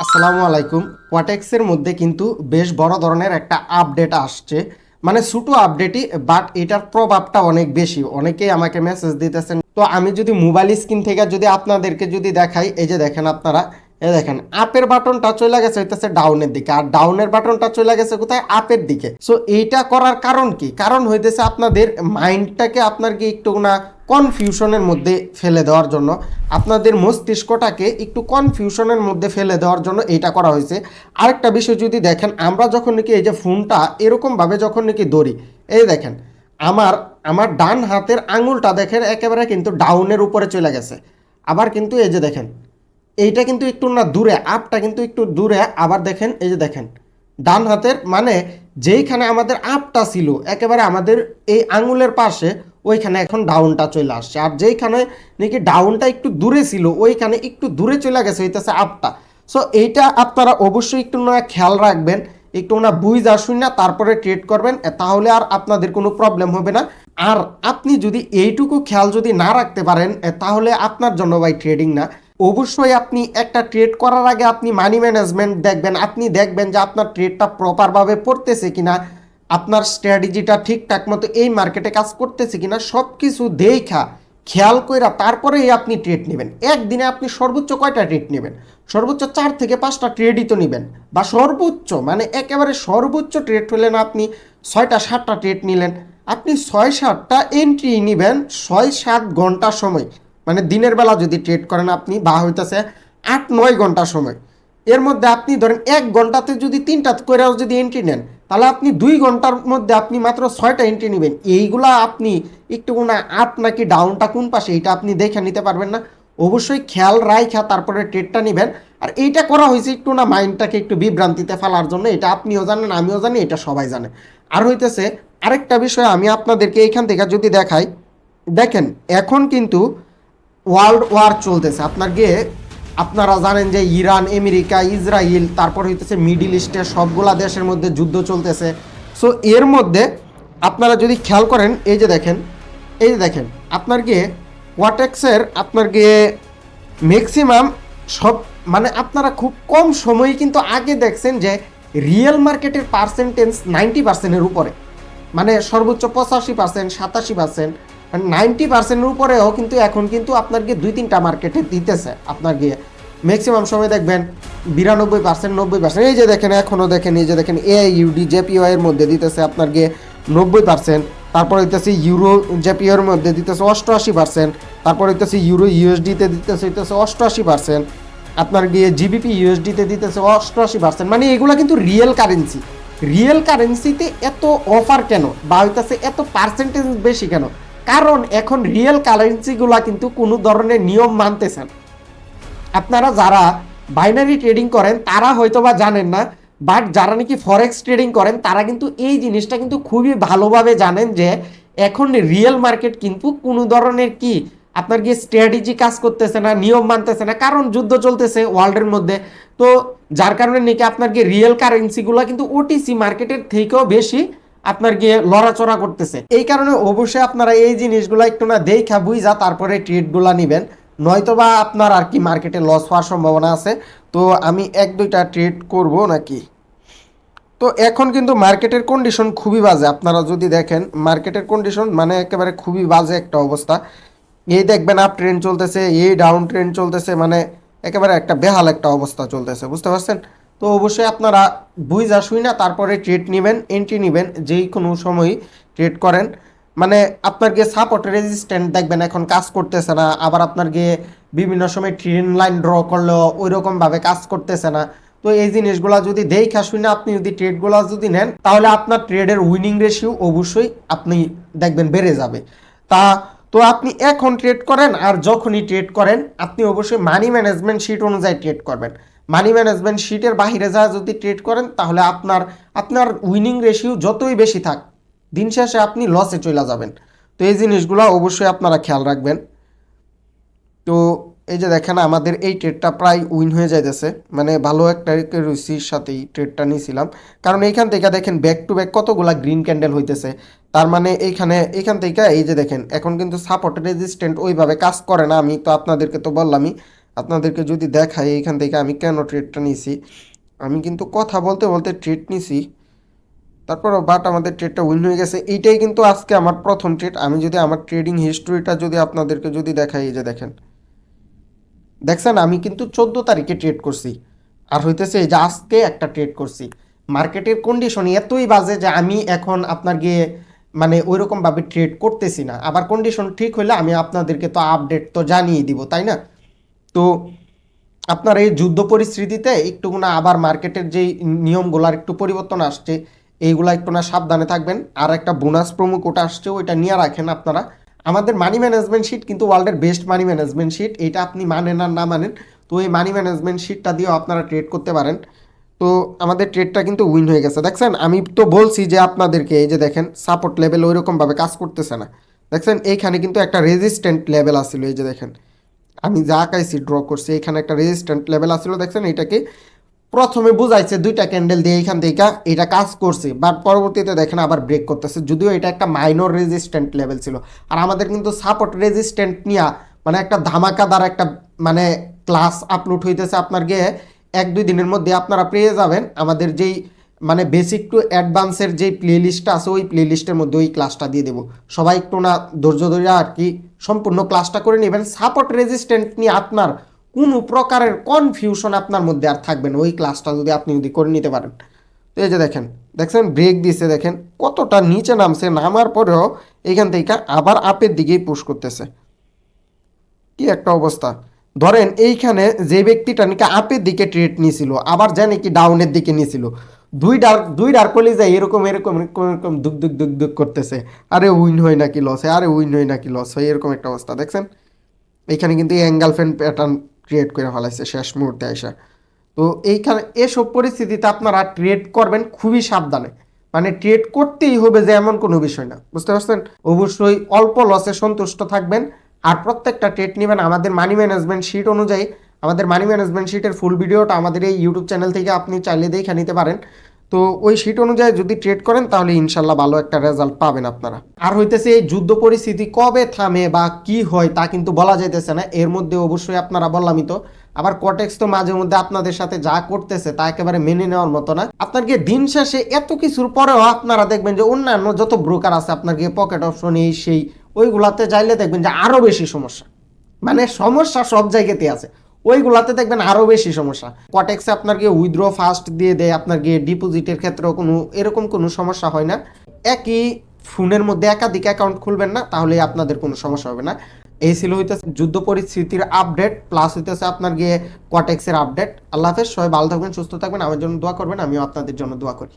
আসসালামু আলাইকুম। কোয়াটেক্সের মধ্যে কিন্তু বেশ বড় ধরনের একটা আপডেট আসছে, মানে ছোটো আপডেটই, বাট এটার প্রভাবটা অনেক বেশি। অনেকেই আমাকে মেসেজ দিতেছেন। তো আমি যদি মোবাইল স্ক্রিন থেকে যদি আপনাদেরকে যদি দেখাই, এই যে দেখেন আপনারা, এই দেখেন আপের বাটনটা চলে গেছে হইতেছে ডাউনের দিকে, আর ডাউনের বাটনটা চলে গেছে কোথায়, আপের দিকে। সো এইটা করার কারণ কি? কারণ হইতেছে আপনাদের মাইন্ডটাকে আপনার কি একটু না কনফিউশনের মধ্যে ফেলে দেওয়ার জন্য, আপনাদের মস্তিষ্কটাকে একটু কনফিউশনের মধ্যে ফেলে দেওয়ার জন্য এইটা করা হয়েছে। আরেকটা বিষয় যদি দেখেন, আমরা যখন নাকি এই যে ফোনটা এরকমভাবে যখন নাকি ধরি, এই দেখেন আমার আমার ডান হাতের আঙুলটা দেখেন একেবারে কিন্তু ডাউনের উপরে চলে গেছে। আবার কিন্তু এই যে দেখেন এইটা কিন্তু একটু না দূরে, আপটা কিন্তু একটু দূরে। আবার দেখেন এই যে দেখেন ডান হাতের মানে যেইখানে আমাদের আপটা ছিল একেবারে আমাদের এই আঙুলের পাশে, ওইখানে এখন ডাউনটা চলে আসছে। আর যেইখানে নাকি ডাউনটা একটু দূরে ছিল ওইখানে একটু দূরে চলে গেছে হইতেছে আপটা। সো এইটা আপনারা অবশ্যই একটু না খেয়াল রাখবেন, একটু না বুঝ আসুন না তারপরে ট্রেড করবেন, তাহলে আর আপনাদের কোনো প্রবলেম হবে না। আর আপনি যদি এইটুকু খেয়াল যদি না রাখতে পারেন, তাহলে আপনার জন্য ভাই ট্রেডিং না। অবশ্যই আপনি একটা ট্রেড করার আগে আপনি মানি ম্যানেজমেন্ট দেখবেন, আপনি দেখবেন যে আপনার ট্রেডটা প্রপারভাবে পড়তেছে কিনা, আপনার স্ট্র্যাটেজিটা ঠিকঠাক মতো এই মার্কেটে কাজ করতেছে কিনা, সব কিছু দেখা খেয়াল কইরা তারপরেই আপনি ট্রেড নেবেন। একদিনে আপনি সর্বোচ্চ কয়টা ট্রেড নেবেন? সর্বোচ্চ 4 থেকে 5টা ট্রেডই তো নেবেন, বা সর্বোচ্চ মানে একেবারে সর্বোচ্চ ট্রেড হলেন আপনি 6টা 7টা ট্রেড নিলেন। আপনি 6-7টা এন্ট্রি নেবেন 6-7 ঘন্টা সময়, মানে দিনের বেলা যদি ট্রেড করেন আপনি, বা হইতেছে 8-9 ঘন্টা সময়। এর মধ্যে আপনি ধরেন 1 ঘন্টাতে যদি 3টা কইরাও যদি এন্ট্রি নেন, তাহলে আপনি 2 ঘন্টার মধ্যে আপনি মাত্র 6টা এন্ট্রি নেবেন। এইগুলা আপনি একটু না আপ নাকি ডাউনটা কোন পাশে এটা আপনি দেখে নিতে পারবেন না। অবশ্যই খেয়াল রাখা তারপরে ট্রেডটা নেবেন। আর এইটা করা হয়েছে একটু না মাইন্ডটাকে একটু বিভ্রান্তিতে ফেলার জন্য, এটা আপনিও জানেন আমিও জানি, এটা সবাই জানে। আর হইতেছে আরেকটা বিষয় আমি আপনাদেরকে এইখান থেকে যদি দেখাই, দেখেন এখন কিন্তু ওয়ার্ল্ড ওয়ার চলতেছে। আপনারা জানেন যে ইরান, আমেরিকা, ইসরায়েল, তারপর হইতেছে মিডিল ইস্টের সবগুলা দেশের মধ্যে যুদ্ধ চলতেছে। সো এর মধ্যে আপনারা যদি খেয়াল করেন, এই যে দেখেন আপনার গিয়ে ওয়াটেক্সের আপনার গিয়ে ম্যাক্সিমাম সব, মানে আপনারা খুব কম সময়ে কিন্তু আগে দেখছেন যে রিয়েল মার্কেটের পার্সেন্টেজ 90%-এর উপরে, মানে সর্বোচ্চ 85%, 87%, 90%-এর উপরেও কিন্তু এখন কিন্তু আপনার গিয়ে 2-3টা মার্কেটে দিতেছে। আপনার গিয়ে ম্যাক্সিমাম সময় দেখবেন 92%, 90%। এই যে দেখেন এখনও দেখেন, এই যে দেখেন AUD JPY এর মধ্যে দিতেছে আপনার গিয়ে 90%, তারপর হইতেছে ইউরো JPY এর মধ্যে দিতেছে 88%, তারপর হইতেছে ইউরো USD-তে দিতেছে হইতেছে 88%, আপনার গিয়ে GBP USD-তে দিতেছে 88%। মানে এগুলো কিন্তু রিয়েল কারেন্সি। রিয়েল কারেন্সিতে এত অফার কেন, বা হইতেছে এত পার্সেন্টেজ বেশি কেন? কারণ এখন রিয়েল কারেন্সিগুলা কিন্তু কোনো ধরনের নিয়ম মানতেছেন। আপনারা যারা বাইনারি ট্রেডিং করেন তারা হয়তো বা জানেন না, বাট যারা নাকি ফরেক্স ট্রেডিং করেন তারা কিন্তু এই জিনিসটা কিন্তু খুবই ভালোভাবে জানেন যে এখন রিয়েল মার্কেট কিন্তু কোনো ধরনের কি আপনার গিয়ে স্ট্র্যাটেজি কাজ করতেছে না, নিয়ম মানতেছে না, কারণ যুদ্ধ চলতেছে ওয়ার্ল্ডের মধ্যে। তো যার কারণে নাকি আপনার গিয়ে রিয়েল কারেন্সিগুলো কিন্তু ওটিসি মার্কেটের থেকেও বেশি আপনার গিয়ে লড়াচড়া করতেছে। এই কারণে অবশ্যই আপনারা এই জিনিসগুলো একটু না দেখা বুঝা তারপরে ট্রেডগুলো নেবেন, নয়তোবা আপনার আর কি মার্কেটে লস হওয়ার সম্ভাবনা আছে। তো আমি 1-2টা ট্রেড করব নাকি। তো এখন কিন্তু মার্কেটের কন্ডিশন খুবই বাজে। আপনারা যদি দেখেন মার্কেটের কন্ডিশন মানে একেবারে খুবই বাজে একটা অবস্থা। এই দেখবেন আপ ট্রেন্ড চলতেছে, এই ডাউন ট্রেন্ড চলতেছে, মানে একেবারে একটা বেহাল একটা অবস্থা চলতেছে, বুঝতে পারছেন? তো অবশ্যই আপনারা বুঝা শুই না তারপরে ট্রেড নেবেন, এন্ট্রি নেবেন, যেই কোনো সময়ই ট্রেড করেন। মানে আপনার গিয়ে সাপোর্ট রেজিস্ট্যান্ট দেখবেন এখন কাজ করতেছে না, আবার আপনার গিয়ে বিভিন্ন সময় ট্রেন্ড লাইন ড্র করলেও ওই রকমভাবে কাজ করতেছে না। তো এই জিনিসগুলো যদি দেখা শুনে আপনি যদি ট্রেডগুলো যদি নেন, তাহলে আপনার ট্রেডের উইনিং রেশিও অবশ্যই আপনি দেখবেন বেড়ে যাবে। তা তো আপনি এখন ট্রেড করেন, আর যখনই ট্রেড করেন আপনি অবশ্যই মানি ম্যানেজমেন্ট শিট অনুযায়ী ট্রেড করবেন। মানি ম্যানেজমেন্ট শিটের বাইরে যা যদি ট্রেড করেন, তাহলে আপনার আপনার উইনিং রেশিও যতই বেশি থাক, দিন শেষে আপনি লসে চলে যাবেন। তো এই জিনিসগুলো অবশ্যই আপনারা খেয়াল রাখবেন। তো এই যে দেখেন আমাদের এই ট্রেডটা প্রায় উইন হয়ে যাইতেছে, মানে ভালো একটা রুচির সাথেই ট্রেডটা নিয়েছিলাম। কারণ এইখান থেকে দেখেন ব্যাক টু ব্যাক কতগুলা গ্রিন ক্যান্ডেল হইতেছে। তার মানে এখান থেকে এই যে দেখেন এখন কিন্তু সাপোর্ট রেজিস্ট্যান্ট ওইভাবে কাজ করে না, আমি তো আপনাদেরকে তো বললামই। আপনাদেরকে যদি দেখাই এইখান থেকে আমি কেন ট্রেডটা নিছি, আমি কিন্তু কথা বলতে বলতে ট্রেড নিছি, তারপরও বাট আমাদের ট্রেডটা উইন হয়ে গেছে। এইটাই কিন্তু আজকে আমার প্রথম ট্রেড। আমি যদি আমার ট্রেডিং হিস্ট্রিটা যদি আপনাদেরকে যদি দেখাই, এই যে দেখেন, দেখছেন আমি কিন্তু 14 তারিখে ট্রেড করছি, আর হইতেছে এই যে আজকে একটা ট্রেড করছি। মার্কেটের কন্ডিশন এতই বাজে যে আমি এখন আপনার গিয়ে মানে ওইরকমভাবে ট্রেড করতেছি না। আবার কন্ডিশন ঠিক হইলে আমি আপনাদেরকে তো আপডেট তো জানিয়ে দিব, তাই না? তো আপনার এই যুদ্ধ পরিস্থিতিতে একটু না আবার মার্কেটের যেই নিয়মগুলার একটু পরিবর্তন আসছে, এইগুলা একটু না সাবধানে থাকবেন। আর একটা বোনাস প্রোমো কোড আসছে, ওইটা নিয়ে রাখেন আপনারা। আমাদের মানি ম্যানেজমেন্ট শিট কিন্তু ওয়ার্ল্ডের বেস্ট মানি ম্যানেজমেন্ট শিট, এটা আপনি মানেন আর না মানেন, তো এই মানি ম্যানেজমেন্ট শিটটা দিয়েও আপনারা ট্রেড করতে পারেন। তো আমাদের ট্রেডটা কিন্তু উইন হয়ে গেছে। দেখছেন আমি তো বলছি যে আপনাদেরকে, এই যে দেখেন সাপোর্ট লেভেল ওইরকমভাবে কাজ করতেছে না। দেখছেন এইখানে কিন্তু একটা রেজিস্ট্যান্ট লেভেল আসছিল, এই যে দেখেন আমি যা আঁকাইছি ড্র করছি, এখানে একটা রেজিস্ট্যান্ট লেভেল আসছিল। দেখছেন এটাকে প্রথমে বুঝাইছে দুইটা ক্যান্ডেল দিয়ে এইখান থেকে এটা কাজ করছে, বাট পরবর্তীতে দেখেন আবার ব্রেক করতেছে, যদিও এটা একটা মাইনর রেজিস্ট্যান্ট লেভেল ছিল। আর আমাদের কিন্তু সাপোর্ট রেজিস্ট্যান্ট নিয়ে মানে একটা ধামাকাদার একটা মানে ক্লাস আপলোড হইতেছে আপনার গিয়ে 1-2 দিনের মধ্যে আপনারা পেয়ে যাবেন। আমাদের যেই মানে বেসিক টু অ্যাডভান্সের যেই প্লে লিস্টটা আছে, ওই প্লে লিস্টের মধ্যে ওই ক্লাসটা দিয়ে দেবো। সবাই একটু না ধৈর্য ধরে আর কি সম্পূর্ণ ক্লাসটা করে নেবেন। সাপোর্ট রেজিস্ট্যান্ট নিয়ে আপনার কোনো প্রকারের কনফিউশন আপনার মধ্যে আর থাকবে না, ওই ক্লাসটা যদি আপনি যদি করে নিতে পারেন। তো এই যে দেখেন, দেখছেন ব্রেক দিছে, দেখেন কতটা নিচে নামছে, নামার পরেও এখান থেকে আবার আপের দিকেই পুশ করতেছে। কি একটা অবস্থা! ধরেন এইখানে যে ব্যক্তিটা নাকি আপের দিকে ট্রেড নিয়েছিল, আবার জানে কি ডাউনের দিকে নিয়েছিল, দুই ডার কলি যায় এরকম এরকম এরকম এরকম দুক দুক দুক দুক করতেছে। আরে উইন হয় নাকি লস হয়, আরে উইন হয় নাকি লস হয়, এরকম একটা অবস্থা। দেখছেন এইখানে কিন্তু অ্যাঙ্গেল ফ্যান প্যাটার্ন ক্রিয়েট করে ফেলাইছে শেষ মুহূর্তে আইসা। তো এইখানে এসব পরিস্থিতিতে আপনারা ট্রেড করবেন খুবই সাবধানে, মানে ট্রেড করতেই হবে যে এমন কোনো বিষয় না, বুঝতে পারছেন? অবশ্যই অল্প লসে সন্তুষ্ট থাকবেন, আর প্রত্যেকটা ট্রেড নেবেন আমাদের মানি ম্যানেজমেন্ট শিট অনুযায়ী। আমাদের মানি ম্যানেজমেন্ট শিটের ফুল ভিডিওটা আমাদের এই ইউটিউব চ্যানেল থেকে আপনি চাইলে দেখে নিতে পারেন। তো ওই শিট অনুযায়ী যদি ট্রেড করেন তাহলে ইনশাল্লাহ ভালো একটা রেজাল্ট পাবেন আপনারা। আর হইতেছে এই যুদ্ধ পরিস্থিতি কবে থামে বা কি হয় তা কিন্তু বলা যাইতেছে না, এর মধ্যে অবশ্যই আপনারা বললামই তো। আবার কটেক্স তো মাঝে মধ্যে আপনাদের সাথে যা করতেছে তা একেবারে মেনে নেওয়ার মতো না। আপনার গিয়ে দিন শেষে এত কিছুর পরেও আপনারা দেখবেন যে অন্যান্য যত ব্রোকার আছে আপনার গিয়ে পকেট অপশন এই সেই ওইগুলাতে চাইলে দেখবেন যে আরো বেশি সমস্যা, মানে সমস্যা সব জায়গাতে আছে, ওইগুলাতে দেখবেন আরো বেশি সমস্যা। কটেক্সে আপনার গিয়ে উইথড্র ফাস্ট দিয়ে দেয়, আপনার গিয়ে ডিপোজিটের ক্ষেত্রেও কোনো এরকম কোনো সমস্যা হয় না। একই ফোনের মধ্যে একাধিক অ্যাকাউন্ট খুলবেন না, তাহলে আপনাদের কোনো সমস্যা হবে না। এই ছিল হইতেছে যুদ্ধ পরিস্থিতির আপডেট, প্লাস হইতেছে আপনার গিয়ে কটেক্সের আপডেট। আল্লাহ হাফেজ, সবাই ভালো থাকবেন, সুস্থ থাকবেন, আমার জন্য দোয়া করবেন, আমিও আপনাদের জন্য দোয়া করি।